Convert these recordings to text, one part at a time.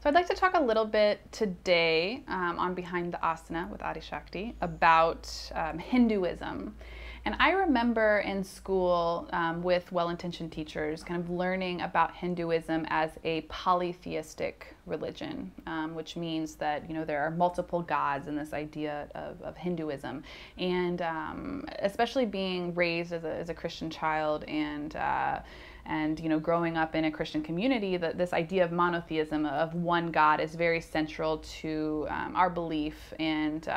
So I'd like to talk a little bit today on Behind the Asana with Adi Shakti about Hinduism. And I remember in school with well-intentioned teachers kind of learning about Hinduism as a polytheistic religion, which means that, you know, there are multiple gods in this idea of Hinduism. And especially being raised as a Christian child and you know, growing up in a Christian community, that this idea of monotheism, of one God, is very central to our belief, and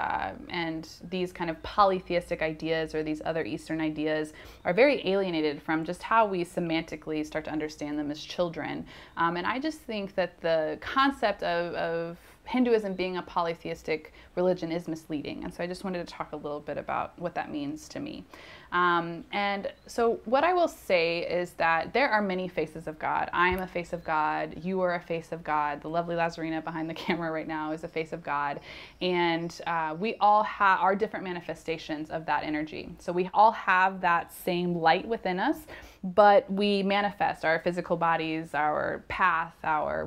these kind of polytheistic ideas or these other Eastern ideas are very alienated from just how we semantically start to understand them as children. And I just think that the concept of Hinduism being a polytheistic religion is misleading. And so I just wanted to talk a little bit about what that means to me. And so what I will say is that there are many faces of God. I am a face of God. You are a face of God. The lovely Lazarina behind the camera right now is a face of God. And we all have our different manifestations of that energy. So we all have that same light within us, but we manifest our physical bodies, our path,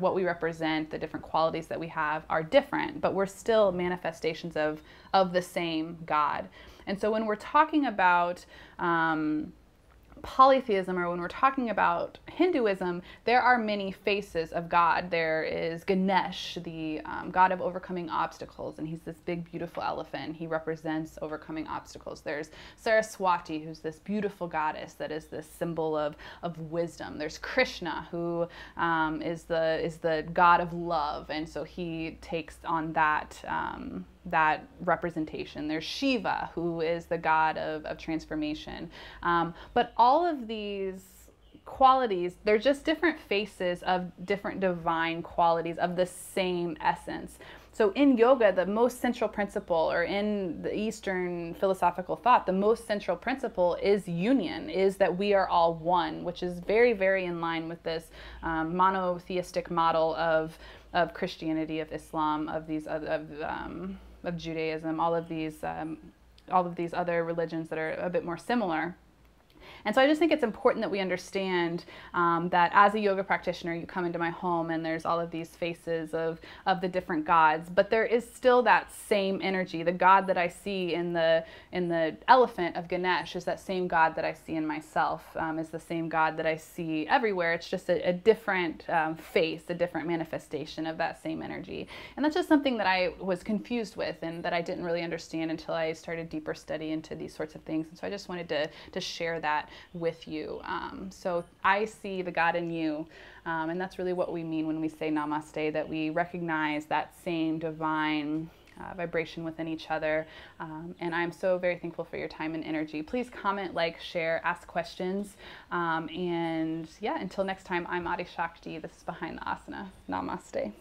what we represent, the different qualities that we have are different, but we're still manifestations of the same God. And so when we're talking about polytheism, or when we're talking about Hinduism, there are many faces of God. There is Ganesh, the god of overcoming obstacles, and he's this big, beautiful elephant. He represents overcoming obstacles. There's Saraswati, who's this beautiful goddess that is this symbol of wisdom. There's Krishna, who is the god of love, and so he takes on that representation. There's Shiva, who is the god of transformation. But all of these qualities, they're just different faces of different divine qualities of the same essence. So in yoga, the most central principle, or in the Eastern philosophical thought, the most central principle is union, is that we are all one, which is very, very in line with this monotheistic model of Christianity, of Islam, of these of Judaism, all of these other religions that are a bit more similar. And so I just think it's important that we understand that as a yoga practitioner, you come into my home and there's all of these faces of the different gods, but there is still that same energy. The God that I see in the elephant of Ganesh is that same God that I see in myself, is the same God that I see everywhere. It's just a different face, a different manifestation of that same energy. And that's just something that I was confused with and that I didn't really understand until I started deeper study into these sorts of things. And so I just wanted to share that with you. So I see the God in you, and that's really what we mean when we say namaste, that we recognize that same divine vibration within each other. And I'm so very thankful for your time and energy. Please comment, like, share, ask questions. And yeah, until next time, I'm Adi Shakti. This is Behind the Asana. Namaste.